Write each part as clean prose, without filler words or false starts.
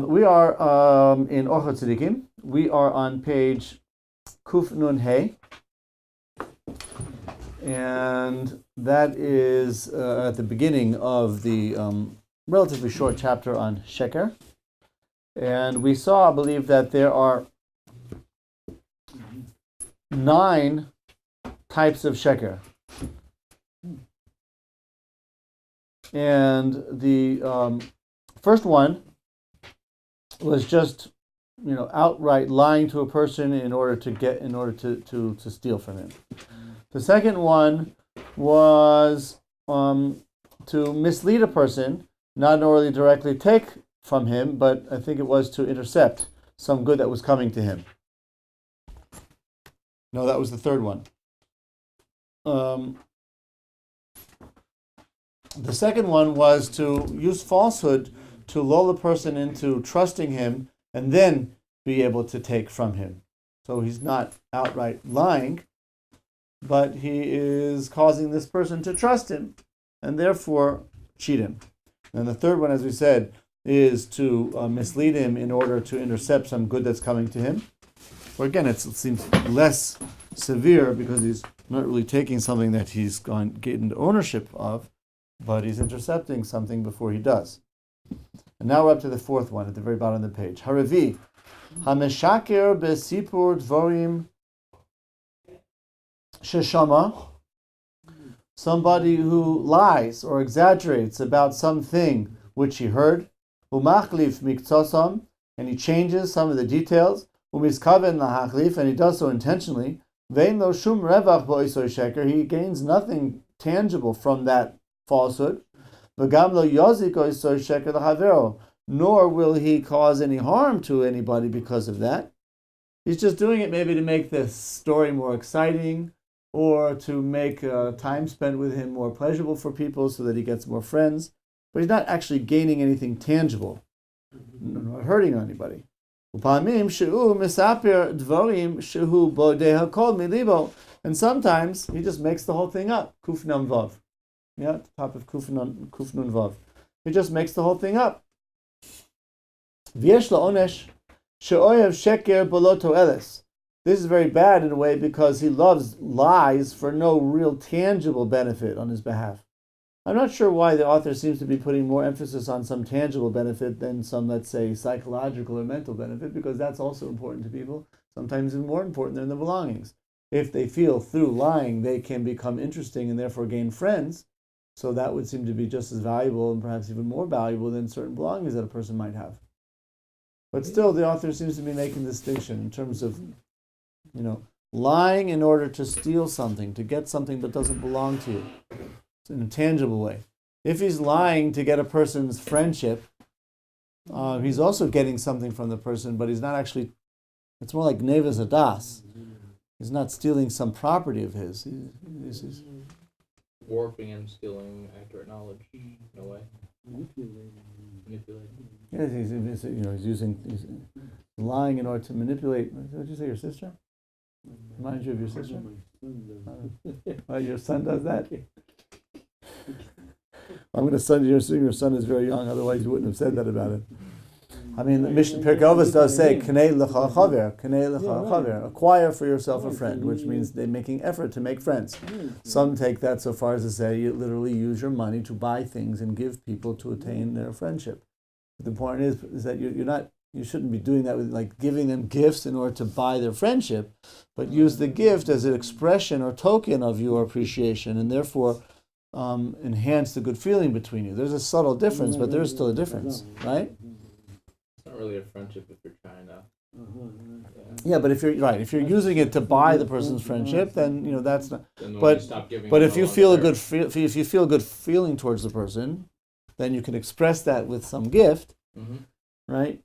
We are in Orchot Tzaddikim. We are on page Kuf Nun Hey, and that is at the beginning of the relatively short chapter on Sheker. And we saw, I believe, that there are 9 types of Sheker. And the first one was just, outright lying to a person in order to steal from him. The second one was to mislead a person, not only directly take from him, but I think it was to intercept some good that was coming to him. No, that was the third one. The second one was to use falsehood to lull the person into trusting him and then be able to take from him. So he's not outright lying, but he is causing this person to trust him and therefore cheat him. And the third one, as we said, is to mislead him in order to intercept some good that's coming to him. Or again, it seems less severe because he's not really taking something that he's gained ownership of, but he's intercepting something before he does. And now we're up to the fourth one at the very bottom of the page. Haravi, hameshaker besipur dvorim sheshama. Somebody who lies or exaggerates about something which he heard. Umachlif miktsosam, and he changes some of the details. Umiskaven lahachlif, and he does so intentionally. Vein lo shum revach bo'isoi sheker, he gains nothing tangible from that falsehood. V'gam lo yozik o'isoi sheker l'chavero, nor will he cause any harm to anybody because of that. He's just doing it maybe to make the story more exciting, or to make time spent with him more pleasurable for people so that he gets more friends. But he's not actually gaining anything tangible, not hurting anybody. And sometimes he just makes the whole thing up. Kuf Nun Vav. Yeah, at the top of Kuf Nun Vav. He just makes the whole thing up. This is very bad in a way because he loves lies for no real tangible benefit on his behalf. I'm not sure why the author seems to be putting more emphasis on some tangible benefit than some, let's say, psychological or mental benefit, because that's also important to people, sometimes even more important than the belongings. If they feel through lying they can become interesting and therefore gain friends, so that would seem to be just as valuable and perhaps even more valuable than certain belongings that a person might have. But still, the author seems to be making a distinction in terms of, lying in order to steal something, to get something that doesn't belong to you. In a tangible way. If he's lying to get a person's friendship, he's also getting something from the person, but he's not actually, it's more like Neves Adas. He's not stealing some property of his. He's warping and stealing accurate knowledge in a way. Manipulating. Yes, he's lying in order to manipulate. What did you say, your sister? Reminds you of your sister? Well, your son does that? I'm going to assume your son is very young, otherwise you wouldn't have said that about it. I mean, the Mishnah Pirkei Avos does say, Knei lecha chaver, acquire for yourself a friend, which means they're making effort to make friends. Some take that so far as to say you literally use your money to buy things and give people to attain their friendship. But the point is that you shouldn't be doing that with like giving them gifts in order to buy their friendship, but use the gift as an expression or token of your appreciation, and therefore enhance the good feeling between you. There's a subtle difference, but there's still a difference, right? It's not really a friendship if you're trying to. Yeah, but if you're using it to buy the person's friendship, then that's not. But if you feel if you feel a good feeling towards the person, then you can express that with some gift, right?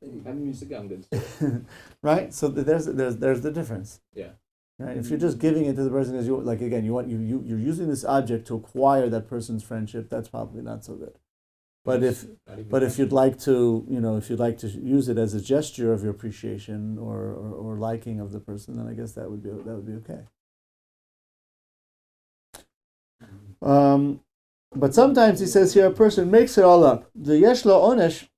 Right. So there's the difference. Yeah. Right? If you're just giving it to the person, you're using this object to acquire that person's friendship, that's probably not so good. But if you'd like to use it as a gesture of your appreciation or liking of the person, then I guess that would be okay. But sometimes he says here a person makes it all up. The yeshlo onesh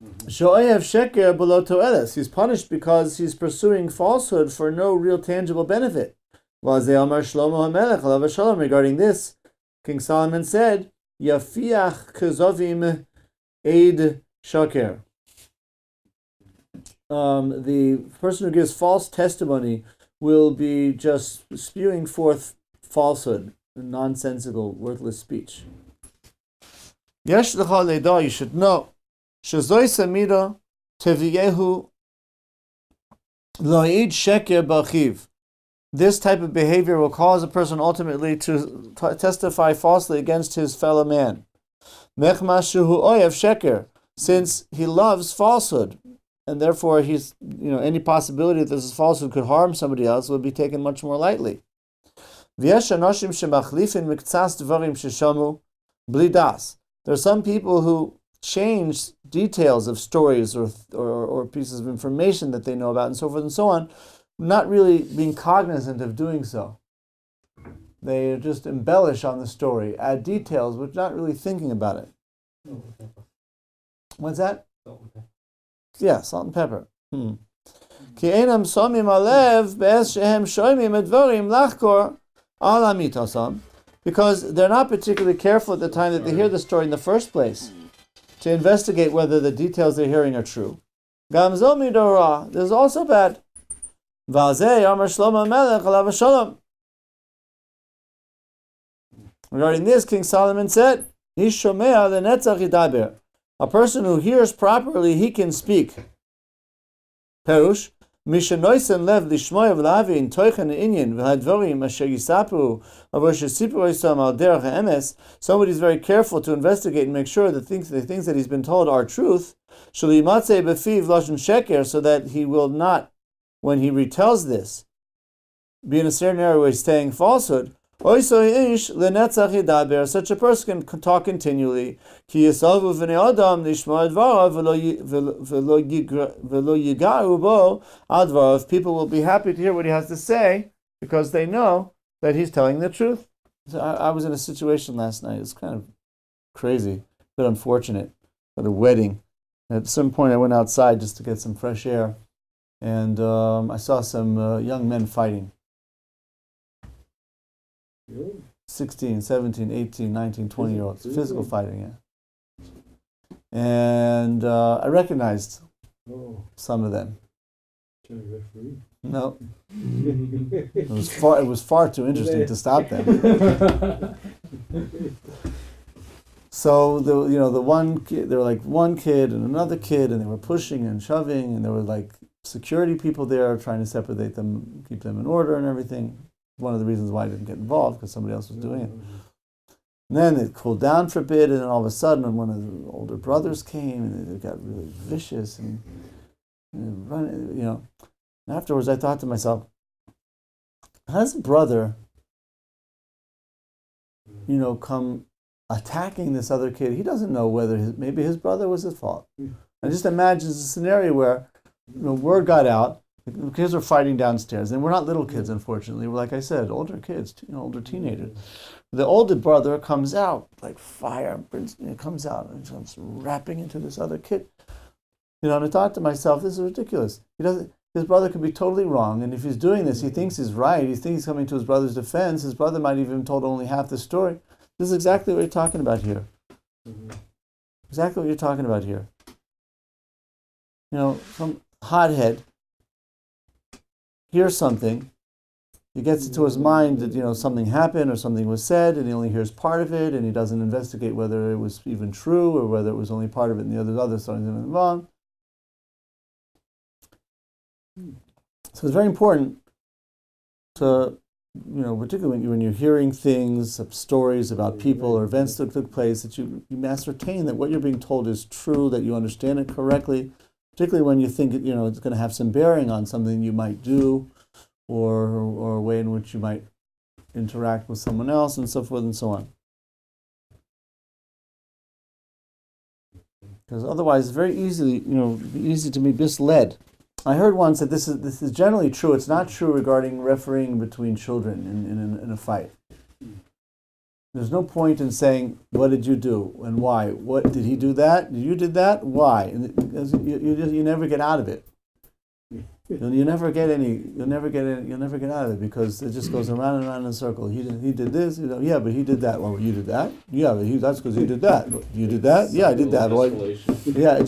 Sho'ev sheker below to'eles. He's punished because he's pursuing falsehood for no real tangible benefit. Regarding this, King Solomon said, Yafiach kezovim eid shaker. The person who gives false testimony will be just spewing forth falsehood, nonsensical, worthless speech. Yesh lecha leida, you should know, shezoi samida teviyehu lo'id sheker b'achiv. This type of behavior will cause a person ultimately to testify falsely against his fellow man. Mechma shuhu oyev sheker, since he loves falsehood, and therefore he's, any possibility that this falsehood could harm somebody else will be taken much more lightly. V'yesh anoshim shemachlifin miktsas dvarim sheshamu bli das. There are some people who change details of stories or pieces of information that they know about and so forth and so on, not really being cognizant of doing so. They just embellish on the story, add details, but not really thinking about it. What's that? Salt and pepper. Yeah, salt and pepper. Ki einam somim alev be'ez shehem shoymim advarim lachkor al hamitosam, because they're not particularly careful at the time that they hear the story in the first place to investigate whether the details they're hearing are true. Gam zo midorah. This is also bad. V'alzeh amar Shlomo Melech alav shalom. Regarding this, King Solomon said, Ish shomea lenetzach yidaber. A person who hears properly, he can speak. Perush, Mishanoisen lev lishmoy v'lavin toichen inyan v'hadvorim asher yisapu avor shesipu oisam al derech ha'emes. Somebody's very careful to investigate and make sure that the things that he's been told are truth. Shalimatze befiv lashon sheker, so that he will not, when he retells this, be in a certain area where he's saying falsehood. Such a person can talk continually. Because people will be happy to hear what he has to say because they know that he's telling the truth. So I was in a situation last night. It's kind of crazy, but unfortunate. At a wedding. At some point I went outside just to get some fresh air, and I saw some young men fighting. 16, 17, 18, 19, 20-year-olds. Physical fighting, yeah. And I recognized some of them. No. It was far too interesting to stop them. So the one kid, there were like one kid and another kid, and they were pushing and shoving, and there were like security people there trying to separate them, keep them in order and everything. One of the reasons why I didn't get involved, because somebody else was doing it. And then it cooled down for a bit, and then all of a sudden one of the older brothers came, and it got really vicious, and running, And afterwards I thought to myself, how does a brother, come attacking this other kid? He doesn't know whether maybe his brother was his fault. I just imagine a scenario where, word got out. The kids were fighting downstairs, and we're not little kids, unfortunately. We're, like I said, older kids, older teenagers. The older brother comes out like fire, comes out and comes rapping into this other kid. And I thought to myself, this is ridiculous. His brother could be totally wrong, and if he's doing this, he thinks he's right. He thinks he's coming to his brother's defense. His brother might even have told only half the story. This is exactly what you're talking about here. Exactly what you're talking about here. Some hothead hears something, he gets into his mind that something happened or something was said, and he only hears part of it, and he doesn't investigate whether it was even true or whether it was only part of it and the other something wrong. So it's very important to, particularly when you're hearing things, stories about people or events that took place, that you ascertain that what you're being told is true, that you understand it correctly. Particularly when you think it's going to have some bearing on something you might do, or a way in which you might interact with someone else, and so forth and so on. Because otherwise, it's very easy to be misled. I heard once that this is generally true. It's not true regarding refereeing between children in a fight. there's no point in saying, what did you do and why? What did he do that? You did that? Why? And you never get out of it. You never get out of it because it just goes around and around in a circle. He did this, yeah, but he did that. Well, you did that? Yeah, but that's because he did that. You did that? Yeah, I did that. Well, yeah,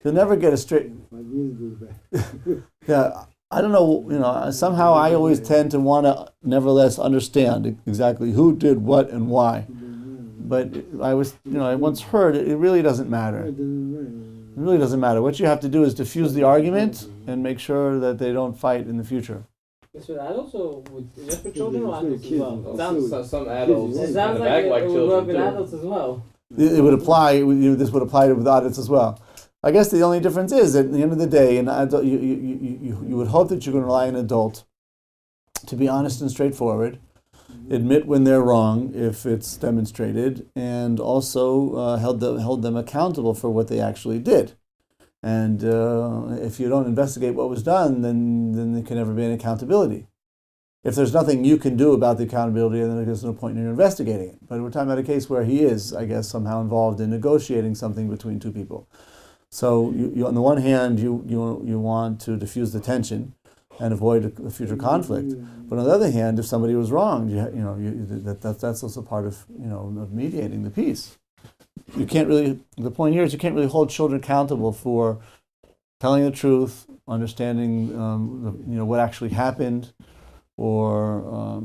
you'll never get a straight. Yeah, I don't know, somehow I always tend to want to nevertheless understand exactly who did what and why. But I once heard it really doesn't matter. It really doesn't matter. What you have to do is diffuse the argument and make sure that they don't fight in the future. Yes, but adults just for children or adults as well? Some adults It sounds like act it like would children work with too. adults as well. It would apply. This would apply to with adults as well. I guess the only difference is that at the end of the day, an adult, you would hope that you're going to rely on an adult to be honest and straightforward, admit when they're wrong if it's demonstrated, and also held them accountable for what they actually did. And if you don't investigate what was done, then there can never be any accountability. If there's nothing you can do about the accountability, then there's no point in investigating it. But we're talking about a case where he is, I guess, somehow involved in negotiating something between two people. So you on the one hand, you want to diffuse the tension and avoid a future conflict. But on the other hand, if somebody was wrong, that's also part of of mediating the peace. You can't really. The point here is you can't really hold children accountable for telling the truth, understanding what actually happened, or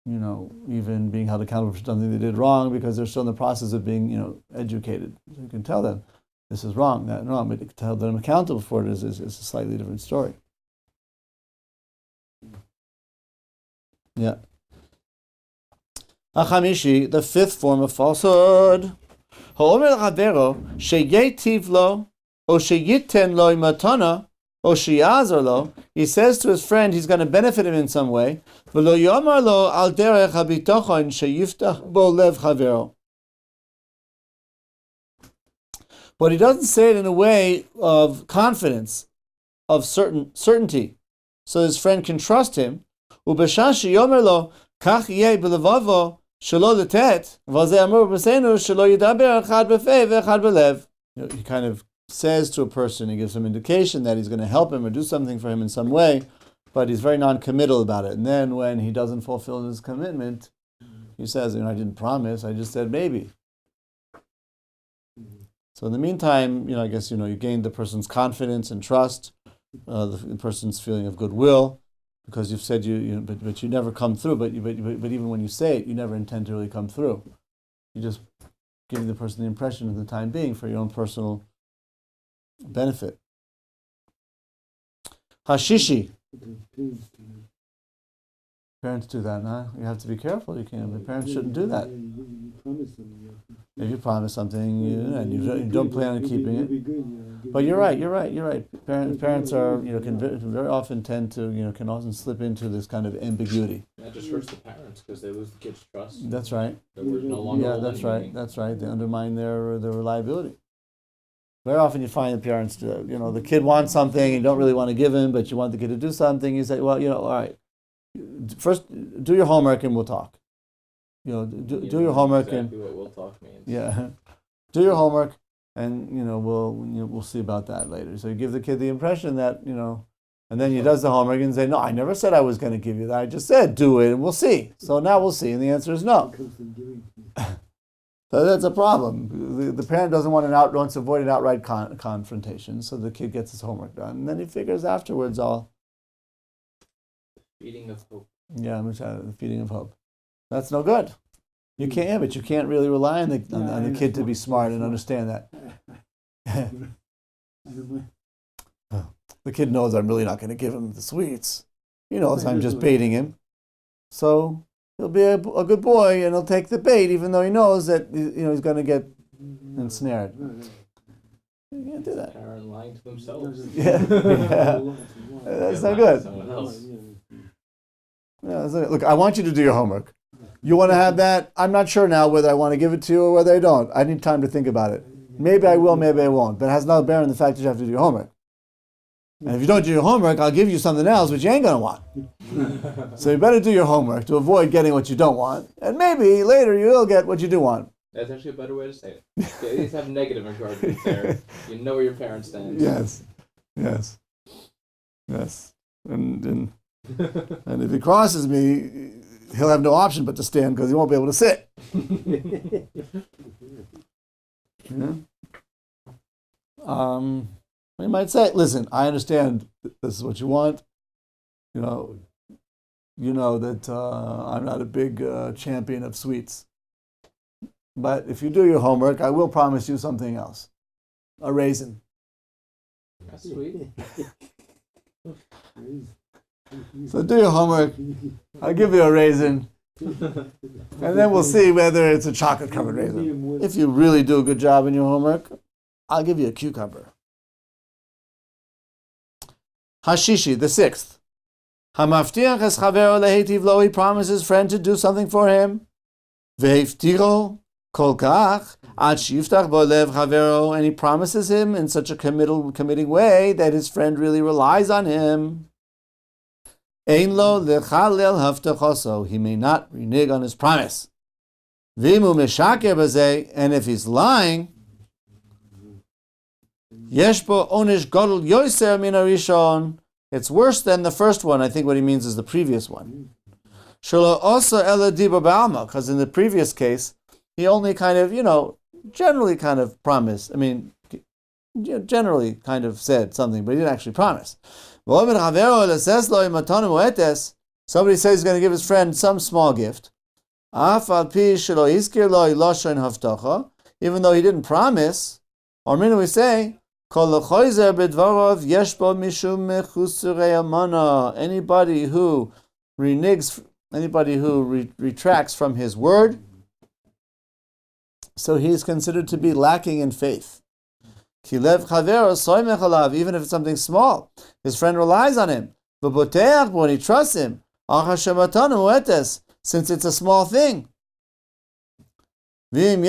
even being held accountable for something they did wrong because they're still in the process of being educated. So you can tell them this is wrong, that wrong, but to hold them accountable for it is a slightly different story. Yeah. Achamishi, the fifth form of falsehood. Ha'omer l'chavero sheyetiv lo o sheyiten lo matana o sheyazor lo. He says to his friend he's going to benefit him in some way. V'lo yomar lo al derech habitochon sheyiftach bo lev chavero. But he doesn't say it in a way of confidence, of certainty, so his friend can trust him. Ubesha sheyomer lo kach yeh b'levavo shelo letet v'zeh amur b'seinu shelo yidaber echad b'fei v'echad b'lev. He kind of says to a person, he gives some indication that he's going to help him or do something for him in some way, but he's very non-committal about it. And then when he doesn't fulfill his commitment, he says, I didn't promise, I just said maybe. So in the meantime, I guess, you gain the person's confidence and trust, the person's feeling of goodwill, because you've said but you never come through. But even when you say it, you never intend to really come through. You just giving the person the impression of the time being for your own personal benefit. Hashishi. Parents do that, huh? You have to be careful. You can't. The parents shouldn't do that. If you promise something and you don't plan on keeping it, but you're right. Parents are can very often tend to can often slip into this kind of ambiguity. That just hurts the parents because they lose the kids' trust. That's right. They're no longer that's right. That's right. They undermine their reliability. Very often you find the parents, the kid wants something and you don't really want to give him, but you want the kid to do something. You say, well, all right. First, do your homework and we'll talk. Do your homework exactly what we'll talk means. Yeah, do your homework and we'll see about that later. So you give the kid the impression that and then he does the homework and say, no, I never said I was going to give you that. I just said do it and we'll see. So now we'll see, and the answer is no. So that's a problem. The parent wants to avoid an outright confrontation, so the kid gets his homework done, and then he figures afterwards Feeding of hope. Yeah, the feeding of hope. That's no good. You can't, but you can't really rely on the kid to be smart and understand that. The kid knows I'm really not going to give him the sweets. He knows I'm just baiting him. So he'll be a good boy and he'll take the bait, even though he knows that he's going to get ensnared. You can't do that. Parent lying to themselves. Yeah. That's not good. Someone else. Yeah, look, I want you to do your homework. You want to have that? I'm not sure now whether I want to give it to you or whether I don't. I need time to think about it. Maybe I will, maybe I won't. But it has no bearing on the fact that you have to do your homework. And if you don't do your homework, I'll give you something else which you ain't going to want. So you better do your homework to avoid getting what you don't want. And maybe later you will get what you do want. That's actually a better way to say it. You at least have negative encouragement there. You know where your parents stand. Yes. And if he crosses me, he'll have no option but to stand because he won't be able to sit. Yeah. You might say, listen, I understand this is what you want. You know that I'm not a big champion of sweets. But if you do your homework, I will promise you something else. A raisin. That's sweet. So do your homework. I'll give you a raisin. And then we'll see whether it's a chocolate-covered raisin. If you really do a good job in your homework, I'll give you a cucumber. Hashishi, the sixth. Hamaftiach es chavero lehitiv lo, he promises his friend to do something for him. Vehiftiro kol kach ad shiftach bo lev chavero, and he promises him in such a committing way that his friend really relies on him. Ein lo lechalel haftachoso, he may not renege on his promise. Vimu meshaker bazeh, and if he's lying, yesh bo onish gadol yoser min harishon, it's worse than the first one. I think what he means is the previous one. Shelo also ela diba ba'alma, because in the previous case, he only kind of, generally kind of promised. I mean, generally kind of said something, but he didn't actually promise. Somebody says he's going to give his friend some small gift. Even though he didn't promise, or we say, anybody who reneges, anybody who retracts from his word, so he is considered to be lacking in faith. Even if it's something small, his friend relies on him. When he trusts him, since it's a small thing. If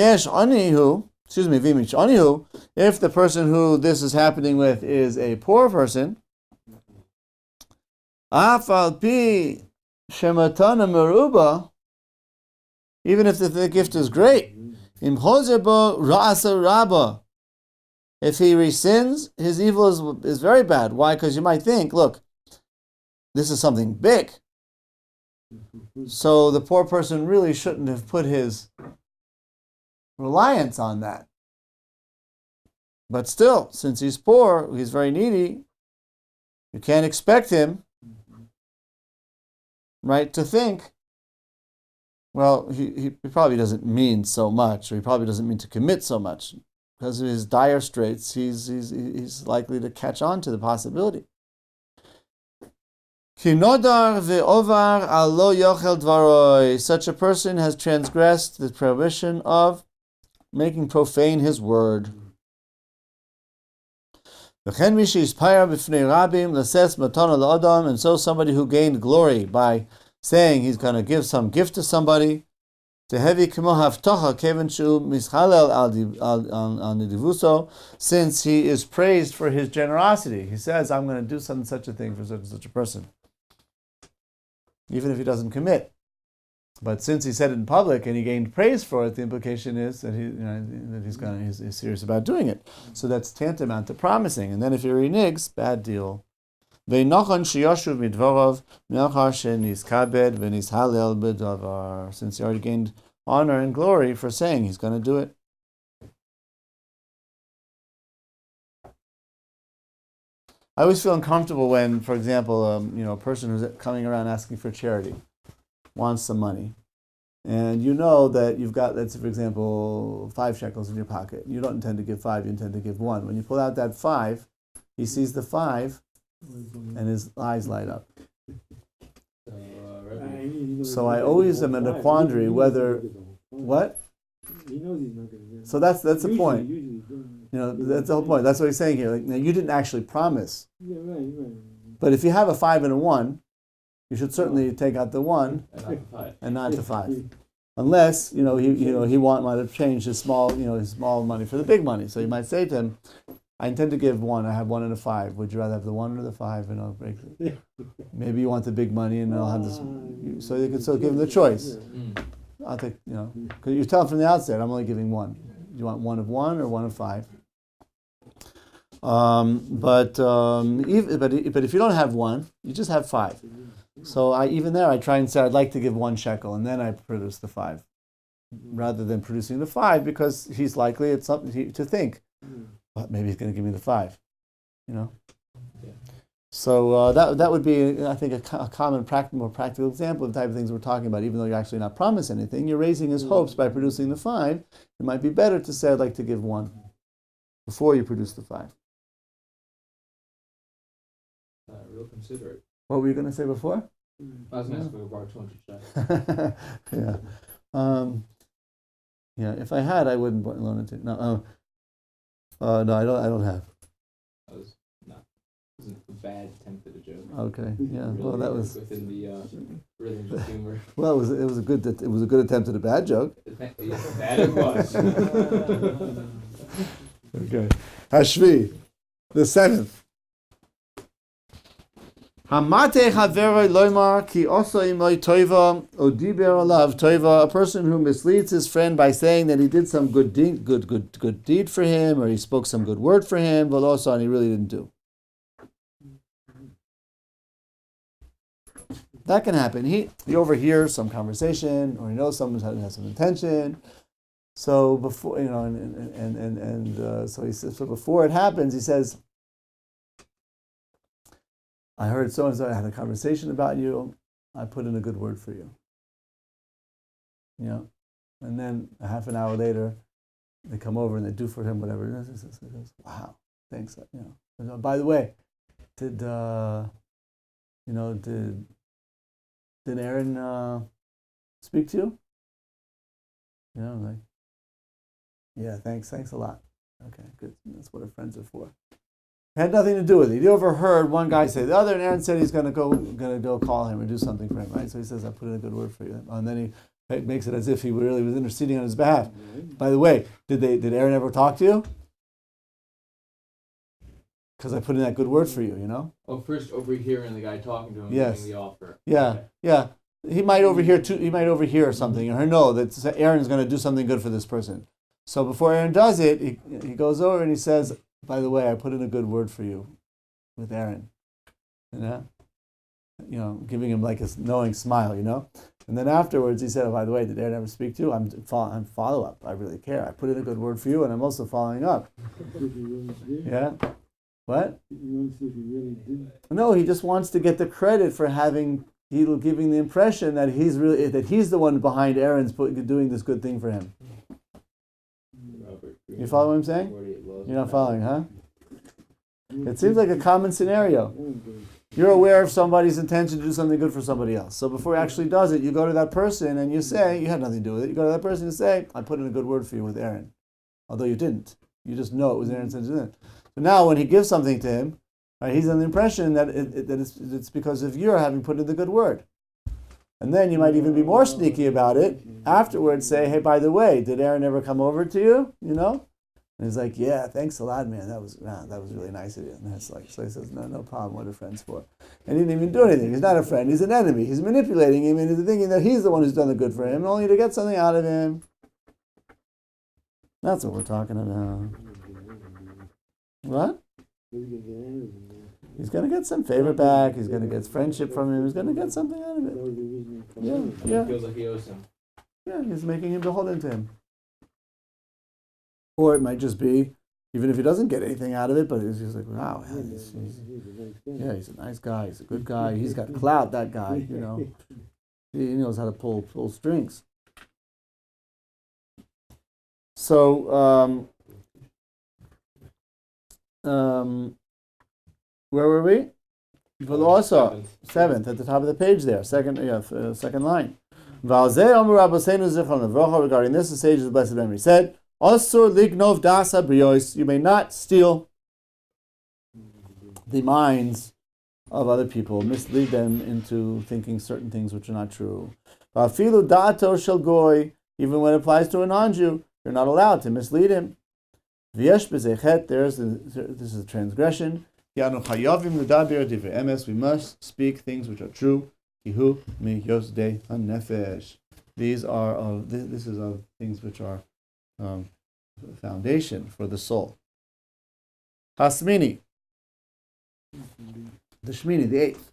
the person who this is happening with is a poor person, even if the gift is great, if he resins, his evil is very bad. Why? Because you might think, look, this is something big. So the poor person really shouldn't have put his reliance on that. But still, since he's poor, he's very needy, you can't expect him, right, to think, well, he probably doesn't mean so much, or he probably doesn't mean to commit so much. Because of his dire straits, he's likely to catch on to the possibility. Such a person has transgressed the prohibition of making profane his word. And so somebody who gained glory by saying he's going to give some gift to somebody, since he is praised for his generosity. He says, I'm going to do such a thing for such a person. Even if he doesn't commit. But since he said it in public and he gained praise for it, the implication is that he's serious about doing it. So that's tantamount to promising. And then if he reneges, bad deal. Since he already gained honor and glory for saying he's going to do it. I always feel uncomfortable when, for example, a person who's coming around asking for charity wants some money, and you know that you've got, let's say, for example, 5 shekels in your pocket. You don't intend to give 5, you intend to give 1. When you pull out that 5, he sees the 5, and his eyes light up. So I always am in a quandary whether, what? So that's the point. That's the whole point. That's what he's saying here. Like, now, you didn't actually promise. But if you have a 5 and a 1, you should certainly take out the 1 and not the 5. Unless, he might have changed his small money for the big money. So you might say to him, I intend to give one. I have 1 and a 5. Would you rather have the 1 or the 5? And I'll break it. Maybe you want the big money, and I'll have this. So you could give them the choice. I'll take, because you tell them from the outset, I'm only giving 1. You want 1 of 1 or 1 of 5? But if you don't have 1, you just have 5. So I try and say I'd like to give 1 shekel, and then I produce the 5, rather than producing the 5, because he's likely it's something to think. But maybe he's going to give me the 5, Yeah. So that would be, I think, a common, more practical example of the type of things we're talking about. Even though you're actually not promising anything, you're raising his hopes by producing the 5. It might be better to say I'd like to give 1 before you produce the 5. Real considerate. What were you going to say before? I was going to ask if I borrowed 200 shekel. Yeah. If I had, I wouldn't loan it to. No, no, I don't have. That was a bad attempt at a joke. Okay, yeah. Really, Well, that was within the rhythms of humor. Well, it was a good attempt at a bad joke. Yes, that it was. Okay. Hashvi, the 7th. Hamate chaveroi loymar ki oso imoi toiva odiber alav toiva. A person who misleads his friend by saying that he did some good deed for him, or he spoke some good word for him, but also and he really didn't do. That can happen. He overhears some conversation, or he knows someone has some intention. So before so he says, so before it happens, he says, I heard so and so had a conversation about you. I put in a good word for you. And then a half an hour later, they come over and they do for him whatever it is. He goes, wow, thanks. By the way, did Aaron speak to you? Yeah, thanks a lot. Okay, good. That's what our friends are for. It had nothing to do with it. He overheard one guy say the other, and Aaron said he's gonna go call him or do something for him, right? So he says, I put in a good word for you. And then he makes it as if he really was interceding on his behalf. By the way, did Aaron ever talk to you? Because I put in that good word for you, Oh, first overhearing the guy talking to him, yes. giving the offer. Yeah, Okay. yeah. He might overhear something, or know that Aaron's going to do something good for this person. So before Aaron does it, he goes over and he says, by the way, I put in a good word for you with Aaron. Giving him like a knowing smile, And then afterwards he said, oh, by the way, did Aaron ever speak to you? I'm follow up. I really care. I put in a good word for you, and I'm also following up. Yeah. What? No, he just wants to get the credit for giving the impression that he's the one behind Aaron's doing this good thing for him. You follow what I'm saying? You're not following, huh? It seems like a common scenario. You're aware of somebody's intention to do something good for somebody else. So before he actually does it, you go to that person and you say, you had nothing to do with it. You go to that person and say, I put in a good word for you with Aaron. Although you didn't. You just know it was Aaron's intention. So now when he gives something to him, right, he's under the impression that it's because of your having put in the good word. And then you might even be more sneaky about it. Afterwards say, hey, by the way, did Aaron ever come over to you? And he's like, yeah, thanks a lot, man. That was really nice of you. And that's like, so he says, no problem. What are friends for? And he didn't even do anything. He's not a friend. He's an enemy. He's manipulating him into thinking that he's the one who's done the good for him, only to get something out of him. That's what we're talking about. What? He's going to get some favor back. He's going to get friendship from him. He's going to get something out of it. Yeah. He feels like he owes him. Yeah, he's making him beholden to him. Or it might just be, even if he doesn't get anything out of it, but he's just like, wow, he's a nice guy. He's a good guy. He's got clout, that guy, He knows how to pull strings. So, where were we? But also, 7th at the top of the page there, second line. Regarding this, the sages of blessed memory said, Asur lignov das habriyos, you may not steal the minds of other people, mislead them into thinking certain things which are not true. Afilu da'ato shel goy, even when it applies to a non-Jew, you're not allowed to mislead him. V'yesh b'zeh chet, this is a transgression. Yanu chayavim l'daber divrei emes, we must speak things which are true. Kihu mi yosdei hanefesh. These are this is of things which are foundation for the soul. Hasmini, the Shmini, the eighth.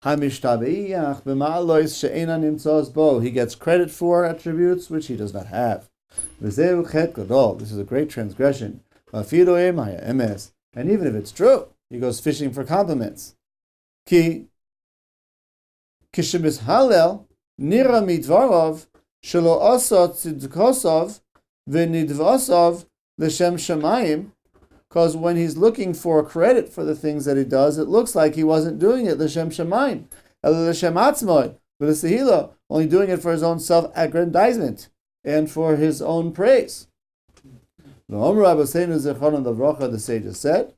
Hamishtabeiyach b'ma'alois she'ena nimtzos bo. He gets credit for attributes which he does not have. V'zeu chet gadol. This is a great transgression. V'afiroim haya emes. And even if it's true, he goes fishing for compliments. Ki kishemis halel nira midvarov shelo asa tzidkosov v'nidvasov l'shem shamayim. Because when he's looking for credit for the things that he does, it looks like he wasn't doing it l'shem shamayim, l'shem atzmoi, v'l'sehila, only doing it for his own self-aggrandizement and for his own praise. The sages said,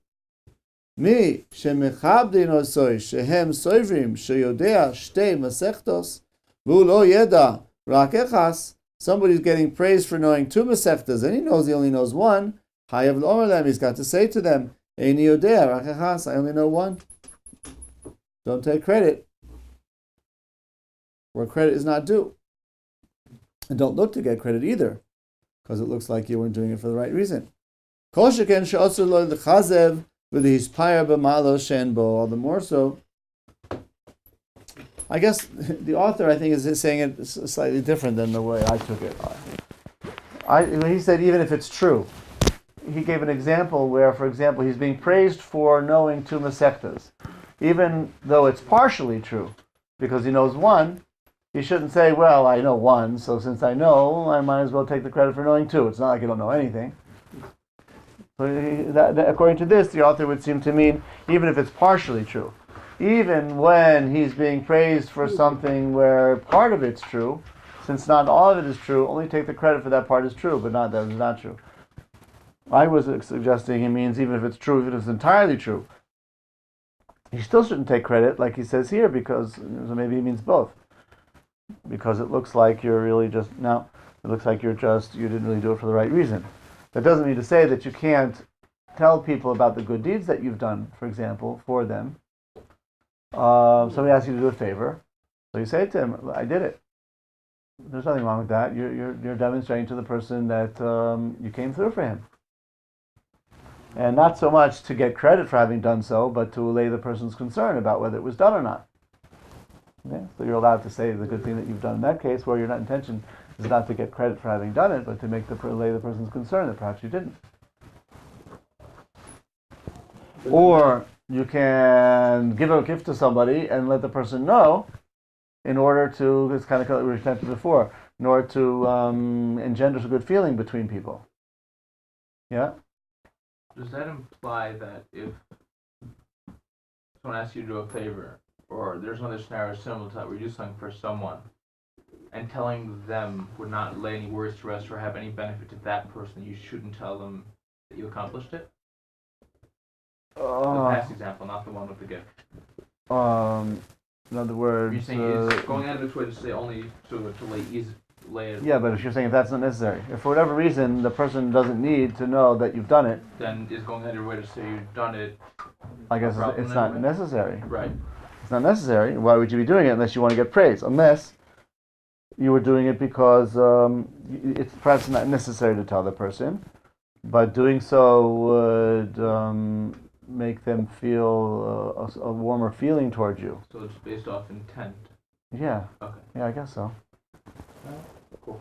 Mi shemechabdin osoi shehem soivrim sheyodea shtei masechtos v'ulo yeda rak echas. Somebody's getting praised for knowing two masechtas, and he knows he only knows one. Hayav l'omer them, he's got to say to them, Eini yodea rak echas, I only know one. Don't take credit where credit is not due. And don't look to get credit either, because it looks like you weren't doing it for the right reason. Kol sheken she'osur lo l'chazev v'lihispire b'malo shen bo. All the more so, I guess the author, I think, is saying it slightly different than the way I took it. He said even if it's true. He gave an example where, for example, he's being praised for knowing two masechtas. Even though it's partially true, because he knows one, he shouldn't say, well, I know one, so since I know, I might as well take the credit for knowing two. It's not like I don't know anything. So according to this, the author would seem to mean, even if it's partially true, even when he's being praised for something where part of it's true, since not all of it is true, only take the credit for that part is true, but not that it's not true. I was suggesting he means even if it's true, even if it's entirely true, he still shouldn't take credit, like he says here, because so maybe he means both. Because it looks like you're really you didn't really do it for the right reason. That doesn't mean to say that you can't tell people about the good deeds that you've done, for example, for them. Somebody asks you to do a favor, so you say to him, I did it. There's nothing wrong with that. You're demonstrating to the person that you came through for him. And not so much to get credit for having done so, but to allay the person's concern about whether it was done or not. Okay? So you're allowed to say the good thing that you've done in that case, where your intention is not to get credit for having done it, but to allay the person's concern that perhaps you didn't. Or you can give a gift to somebody and let the person know, in order to, it's kind of what we were talking before, in order to engender a good feeling between people. Yeah? Does that imply that if someone asks you to do a favor, or there's another scenario similar to that where you do something for someone, and telling them would not lay any words to rest or have any benefit to that person, you shouldn't tell them that you accomplished it? The past example, not the one with the gift. In other words, you're saying he's going out of its way to say only to lay it. Yeah, but if you're saying if that's not necessary, if for whatever reason the person doesn't need to know that you've done it, then is going out of your way to say you've done it. I guess it's not necessary. Right. It's not necessary. Why would you be doing it unless you want to get praise? Unless you were doing it because it's perhaps not necessary to tell the person, but doing so would make them feel a warmer feeling towards you. So it's based off intent. Yeah. Okay. Yeah, I guess so. Cool.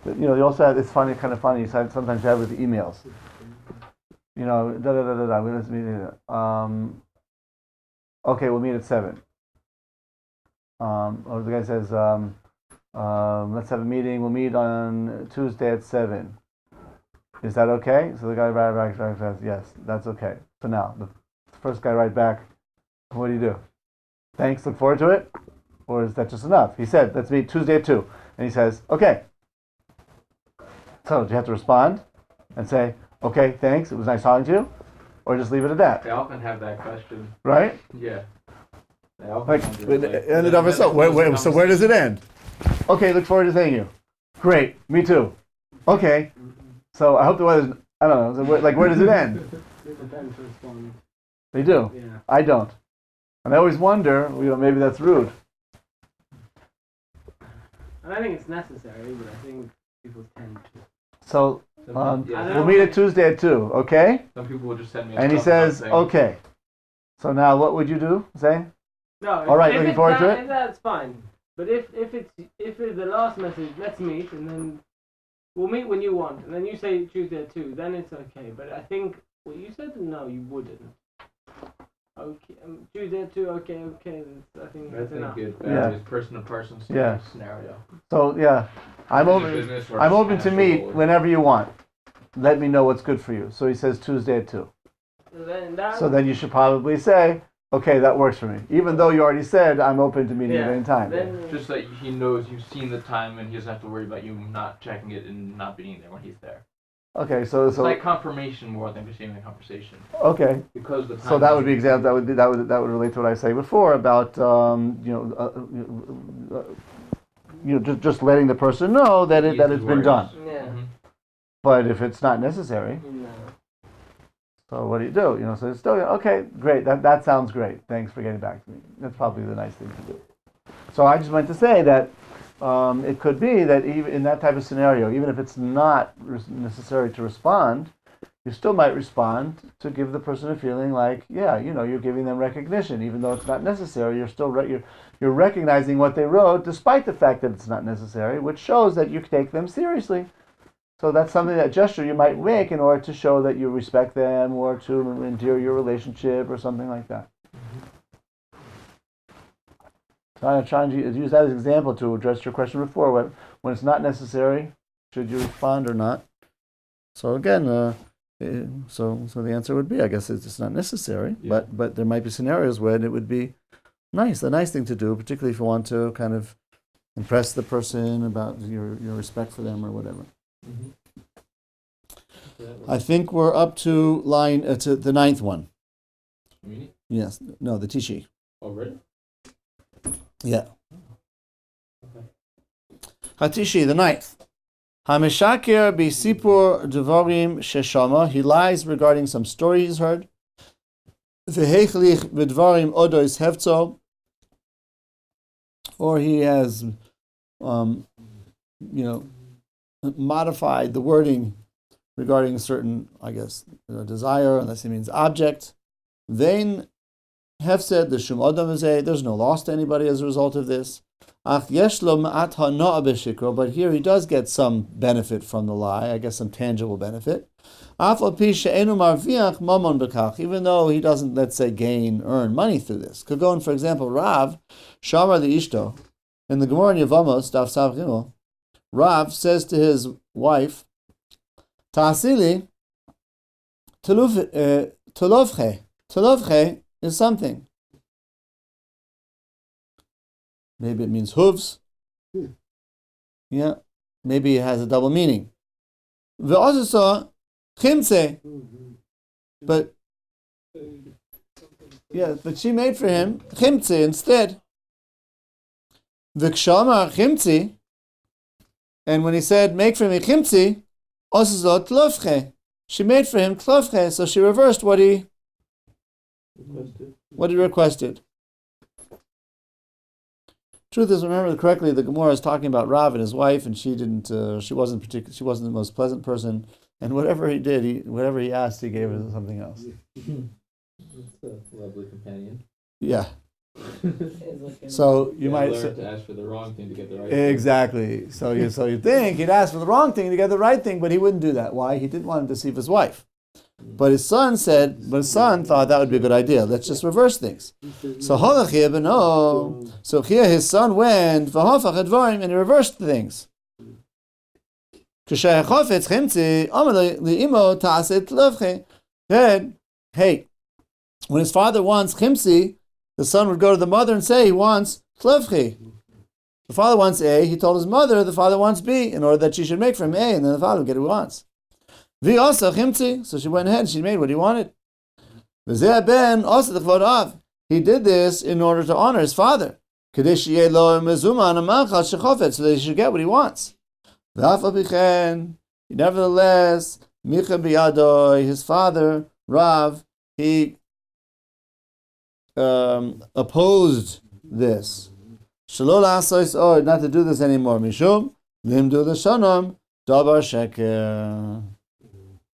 But, you also have, it's funny, kind of funny. Sometimes you have with the emails. Let's meet. Okay, we'll meet at 7. Or the guy says, let's have a meeting. We'll meet on Tuesday at 7. Is that okay? So the guy writes back says, yes, that's okay. For now. The first guy writes back, what do you do? Thanks, look forward to it? Or is that just enough? He said, let's meet Tuesday at 2. And he says, okay. So do you have to respond and say, okay, thanks, it was nice talking to you? Or just leave it at that? They often have that question. Right? Yeah. So where does it end? Okay, look forward to seeing you. Great, me too. Okay, so I hope the weather's, I don't know, like where does it end? It depends who responds. They do. Yeah. I don't. And I always wonder, maybe that's rude. And I think it's necessary, but I think people tend to. So Yeah. we'll meet at Tuesday at 2, okay? Some people will just send me. And he says, okay. So now what would you do? Say? No. All right, if looking it's forward to that, it? That's fine. But if it's the last message, let's meet, and then we'll meet when you want, and then you say Tuesday at 2, then it's okay. But I think what you said, no, you wouldn't. Okay, Tuesday at 2, okay. I think that's enough. Good. Yeah. It's person to person scenario. So yeah, I'm open to meet whenever you want. Let me know what's good for you. So he says Tuesday at 2. So then you should probably say, okay, that works for me. Even though you already said I'm open to meeting at any time. Just so he knows you've seen the time and he doesn't have to worry about you not checking it and not being there when he's there. Okay, so It's like confirmation more than receiving the conversation. Okay. Because the time. So that would be exactly that would relate to what I say before about just letting the person know that it's been done. Yeah. Mm-hmm. But if it's not necessary, No. so what do? So it's still okay. Great. That sounds great. Thanks for getting back to me. That's probably the nice thing to do. So I just meant to say that it could be that even in that type of scenario, even if it's not necessary to respond, you still might respond to give the person a feeling like, you're giving them recognition, even though it's not necessary. You're still you're recognizing what they wrote, despite the fact that it's not necessary, which shows that you take them seriously. So that's something, that gesture you might make in order to show that you respect them or to endear your relationship or something like that. So I'm trying to use that as an example to address your question before. When it's not necessary, should you respond or not? So again, so the answer would be, I guess it's not necessary, but there might be scenarios where it would be a nice thing to do, particularly if you want to kind of impress the person about your respect for them or whatever. Mm-hmm. I think we're up to line to the 9th one. Really? Yes. No, the Tishi. Oh, really? Yeah. Okay. Hatishi, the 9th. Hameshakir bisipur devarim sheshama. He lies regarding some story he's heard. Vehechlich b'dvarim odos hefzo. Or he has, modified the wording regarding a certain, I guess, desire, unless he means object. Then hefsed the shum adam azeh. There's no loss to anybody as a result of this. Ach yeshlo ma'at hana'a b'shikro. But here he does get some benefit from the lie. I guess some tangible benefit. Af al pi she'enu marviach mamon b'kach. Even though he doesn't, let's say, earn money through this. Could go in, for example, Rav Shamar the Ishto in the Gemara in Yevamos Daf Sav Gimel. Rav says to his wife, Ta'asili telovche. Telovche is something. Maybe it means hooves. Yeah. Maybe it has a double meaning. Ve'ozisa chimtze. But she made for him chimtze instead. V'kshama chimtze. And when he said, make for me chimtze, ozisa tlovche. She made for him tlovche, so she reversed what he requested. Truth is, remember correctly, the Gemara is talking about Rav and his wife, and she wasn't the most pleasant person, and whatever he did, whatever he asked, he gave her something else. That's a lovely companion. Yeah. So you might learn to ask for the wrong thing to get the right exactly. thing. So you think he'd ask for the wrong thing to get the right thing, but he wouldn't do that. Why? He didn't want to deceive his wife. But his son thought that would be a good idea. Let's just reverse things. So here his son went and he reversed things. Then, hey, when his father wants chimsi, the son would go to the mother and say he wants tlevchi. The father wants A, he told his mother the father wants B, in order that she should make for him A, and then the father would get what he wants. V also chimtzi, so she went ahead and she made what he wanted. V'zeh ben also the kvod av. He did this in order to honor his father. So that he should get what he wants. Nevertheless, Micha biyadoi, his father, Rav, he opposed this. Shalol asois od, not to do this anymore. Mishum limdu l'shanom davar sheker.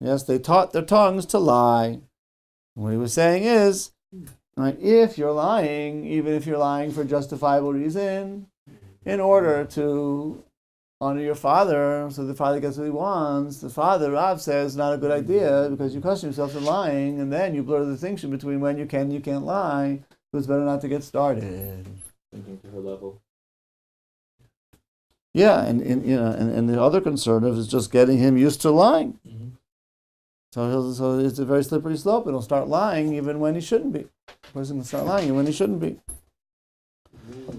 Yes, they taught their tongues to lie. What he was saying is, like, if you're lying, even if you're lying for justifiable reason, in order to honor your father, so the father gets what he wants, the father, Rav says, not a good idea, because you custom yourself to lying, and then you blur the distinction between when you can and you can't lie, so it's better not to get started. Thinking to her level. Yeah, and the other concern is just getting him used to lying. Mm-hmm. So it's a very slippery slope, and he'll start lying even when he shouldn't be. The person can start lying even when he shouldn't be.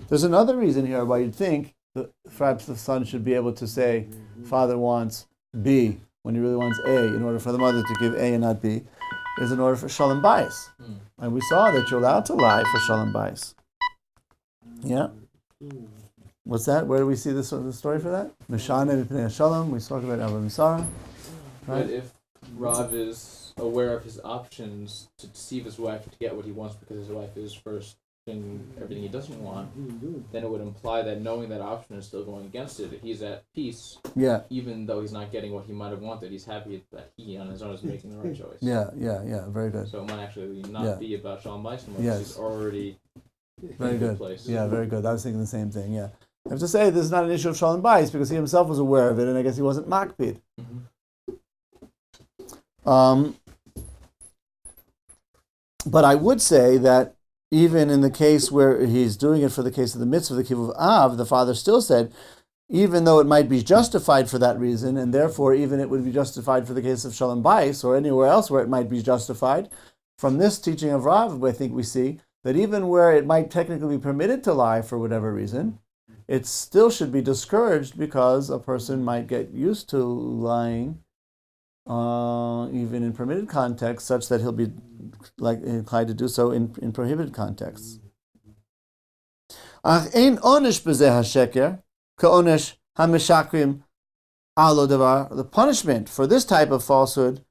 There's another reason here why you'd think that perhaps the son should be able to say, father wants B, when he really wants A, in order for the mother to give A and not B, is in order for shalom bayis. And we saw that you're allowed to lie for shalom bayis. Yeah? What's that? Where do we see the story for that? Mishane b'pnei shalom, we talked about Abba Misara. Right? But if Rav is aware of his options to deceive his wife to get what he wants because his wife is first in everything he doesn't want, then it would imply that knowing that option is still going against it, he's at peace. Yeah. Even though he's not getting what he might have wanted, he's happy that he on his own is making the right choice. Yeah, very good. So it might actually not be about Shalom Bayis anymore, Yes. he's already Very in a good good. place. Yeah, very good. I was thinking the same thing, yeah. I have to say, this is not an issue of shalom bayis, because he himself was aware of it, and I guess he wasn't makpid. Mm-hmm. But I would say that even in the case where he's doing it for the case of the mitzvah, the kivuv av, the father still said, even though it might be justified for that reason, and therefore even it would be justified for the case of shalom bayis, or anywhere else where it might be justified, from this teaching of Rav, I think we see that even where it might technically be permitted to lie for whatever reason, it still should be discouraged, because a person might get used to lying, even in permitted contexts, such that he'll be inclined to do so in prohibited contexts. The punishment for this type of falsehood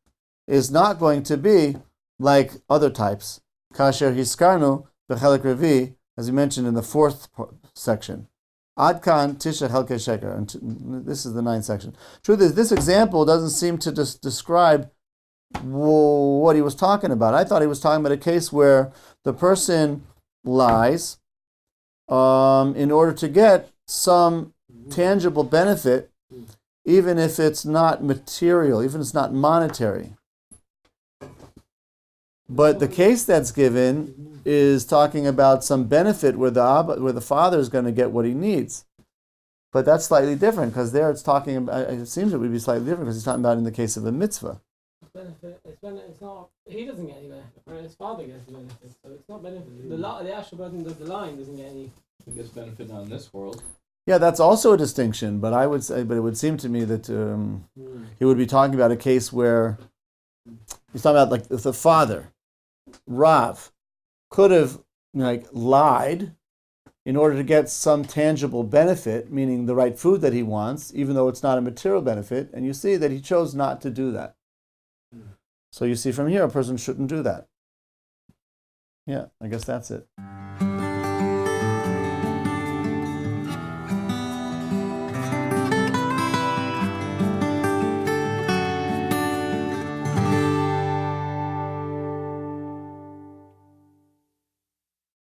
is not going to be like other types. Kasher hiskarnu b'chelek revi, as we mentioned in the fourth section. Adkan tisha chelkei sheker. And this is the ninth section. Truth is, this example doesn't seem to describe what he was talking about. I thought he was talking about a case where the person lies in order to get some tangible benefit, even if it's not material, even if it's not monetary. But the case that's given is talking about some benefit where the father is going to get what he needs. But that's slightly different, because there it's talking about, it seems it would be slightly different, because he's talking about in the case of a mitzvah. It's not, he doesn't get any benefit, right? His father gets the benefit, so it's not benefit. The actual person who does the lying doesn't get any. He gets benefit not in this world. Yeah, that's also a distinction, but it would seem to me that he would be talking about a case where he's talking about, like, if the father, Rav, could have lied in order to get some tangible benefit, meaning the right food that he wants, even though it's not a material benefit, and you see that he chose not to do that. So you see from here, a person shouldn't do that. Yeah, I guess that's it.